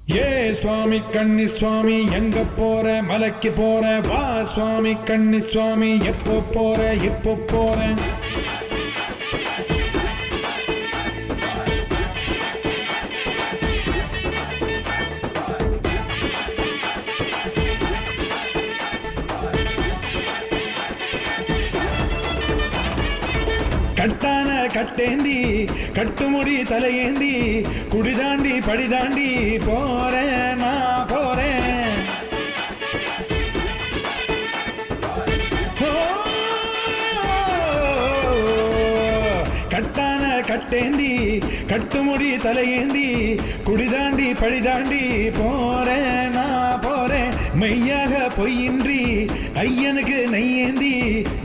ஏ சுவாமி கண்ணி சுவாமி எங்க போற மலைக்கு போற வா சுவாமி கண்ணி சுவாமி எப்போ போற எப்போ போற கட்டான கட்டேந்தி கட்டுமுடி தலையேந்தி குடிதாண்டி படிதாண்டி போறேன் நான் போறேன் கட்டான கட்டேந்தி கட்டுமுடி தலையேந்தி குடிதாண்டி படிதாண்டி போறேன் நான் போறேன் மெய்யாக பொய்யின்றி ஐயனுக்கு நெய்யேந்தி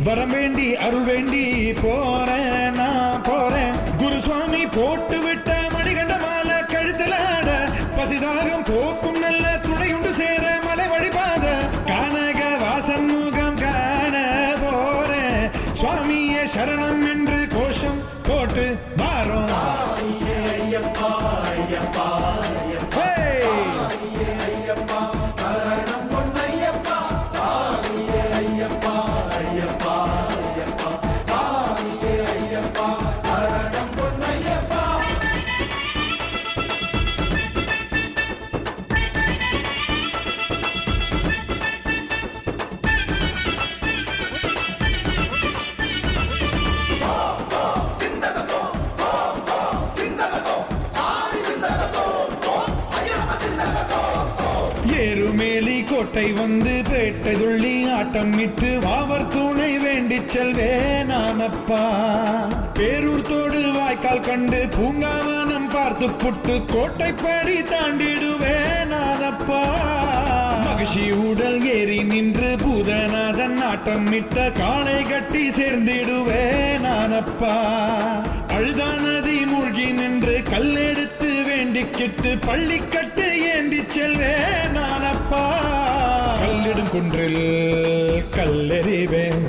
வரம் வேண்டி அருள் வேண்டி போறேன் நான் போறேன் குருசுவாமி போட்டு விட்ட மணிகண்ட மாலை கழுத்துல ஆட பசிதாகம் போக்கும் நல்ல துணையுண்டு சேர மலை வழிபாத கானக வாசன் முகம் காண போறேன் சுவாமியே சரணம் என்று கோஷம் போட்டு வாரோம் ஏறுமேலி கோட்டை வந்து பேட்டை துள்ளி ஆட்டம் இட்டு வாவர் துணை வேண்டி செல்வேன் நானப்பா பேரூர் தோடு வாய்க்கால் கண்டு பூங்காவனம் பார்த்து புட்டு கோட்டைப்படி தாண்டிடுவேன் நானப்பா மகிழ்ச்சி உடல் ஏறி நின்று பூதநாதன் ஆட்டம் இட்ட காளை கட்டி சேர்ந்திடுவேன் நானப்பா அழுதா நதி மூழ்கி நின்று கல்லெடுத்து வேண்டிக்கிட்டு பள்ளிக்கட்டு ஏந்தி செல்வேன் நானப்பா கல்லிடும் குன்றில் கல்லெறிவேன்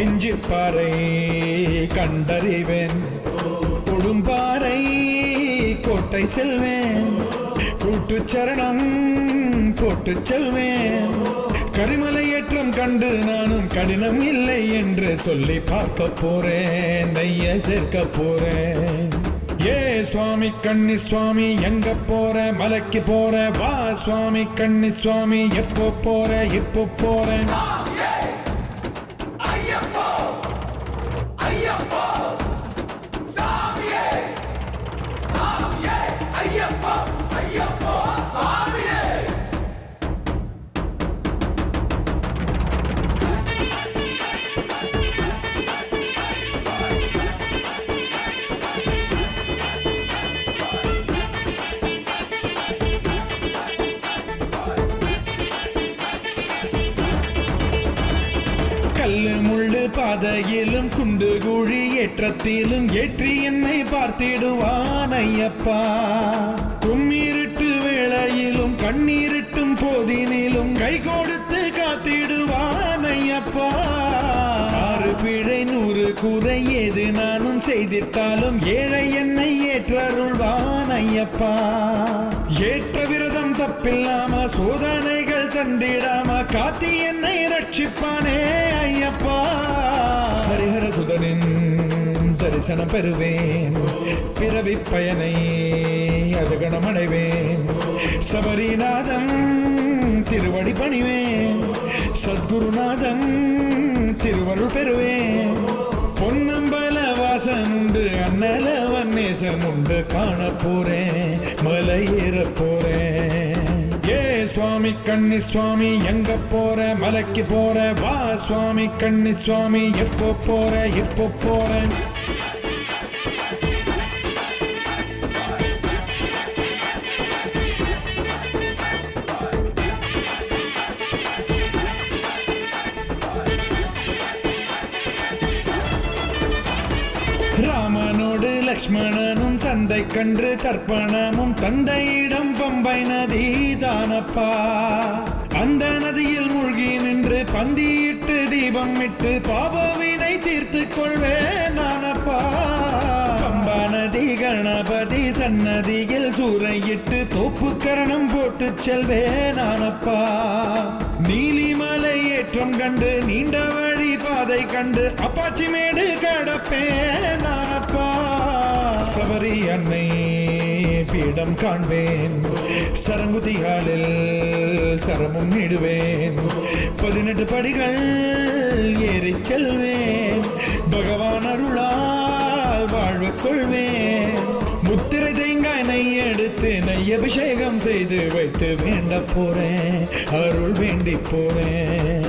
இஞ்சிப்பாறை கண்டறிவேன் கொடும்பாறை கோட்டை செல்வேன் கூட்டு சரணம் போட்டு செல்வேன் கரிமலை ஏற்றம் கண்டு நானும் கடினம் இல்லை என்று சொல்லி பார்க்க போறேன் நெய்ய சேர்க்க போறேன் ஏ சுவாமி கண்ணி சுவாமி எங்க போற மலைக்கு போற வா சுவாமி கண்ணி சுவாமி எப்போ போற எப்போ போறேன் கல்லு முள்ளு பாதையிலும் குண்டு குழி ஏற்றத்திலும் ஏற்றி என்னை பார்த்திடுவான் ஐயப்பா கும்மிருட்டு வேளையிலும் கண்ணீரிட்டும் போதினிலும் கை கொடுத்து காத்திடுவான் ஐயப்பா ஆறு பிழை 100 குறை ஏது நானும் செய்திட்டாலும் ஏழை என்னை ஏற்றருள்வான் ஐயப்பா ஏற்ற விரதம் தப்பில்லாம சோதனைகள் தந்திடாம காத்தி என்னை ரட்சிப்பானே ஐயப்பா ஹரிஹர சுதனின் தரிசனம் பெறுவேன் பிறவி பயனை அதுகணம் அடைவேன் சபரிநாதன் திருவடி பணிவேன் சத்குருநாதன் திருவருள் பெறுவேன் பொன்னம்பல வாசன் உண்டு அண்ணலவன் நேசன் உண்டு காண போறேன் மலை ஏற போறேன் ஏ சுவாமி கண்ணி சுவாமி எங்க போற மலைக்கு போற வா சுவாமி கண்ணி சுவாமி எப்போ போற எப்போ போறேன் ராமனோடு லக்ஷ்மணனும் தந்தை கன்று தர்ப்பணமும் தந்தையிடம் பம்பை நதி தானப்பா அந்த நதியில் மூழ்கி நின்று பந்தியிட்டு தீபம் இட்டு பாபவினை தீர்த்து கொள்வேன் நானப்பா பம்பா நதி கண கணபதி சன்னதியில் சூறையிட்டு தோப்பு கரணம் போட்டு செல்வேன் நானப்பா. நீலிமலை ஏற்றம் கண்டு நீண்ட வழி பாதை கண்டு அப்பாச்சி மேடு கடப்பேன் நானப்பா. சபரி அன்னை பீடம் காண்பேன், சரங்குதிகாலில் சரமும் இடுவேன், 18 படிகள் ஏறி செல்வேன், பகவான் அருளால் வாழ்வு கொள்வேன். முத்திரை தேங்காய் நெய் எடுத்து நெய் அபிஷேகம் செய்து வைத்து வேண்ட போறேன், அருள் வேண்டி போறேன்.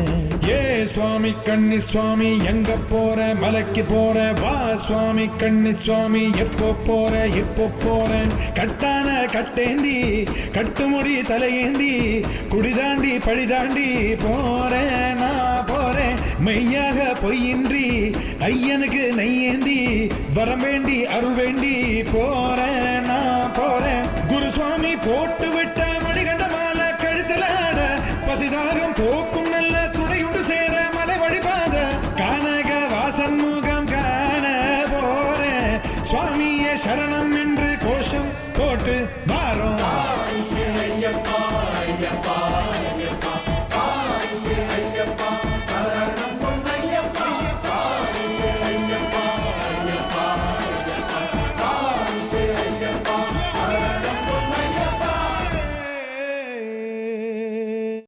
ஏ சுவாமி கன்னி சுவாமி எங்க போற, மலைக்கு போற வா சுவாமி கன்னி சுவாமி, எப்போ போற இப்போ போறேன். கட்டான கட்டேந்தி கட்டுமுடி தலையேந்தி குடிதாண்டி பழிதாண்டி போறேன் நான் போறேன். மெய்யாக பொய்யின்றி ஐயனுக்கு நெய்யேந்தி வரம் வேண்டி அருள் வேண்டி போறேன் நான் போறேன். குருசுவாமி போட்டு விட்ட மணிகண்ட மாலை கழுத்துல ஆட, பசிதாகம் போக்கும் நல்ல துணையுண்டு சேர மலை வழிபாத, கானக வாசன் முகம் காண போறேன். சுவாமியே சரணம் என்று கோஷம் போட்டு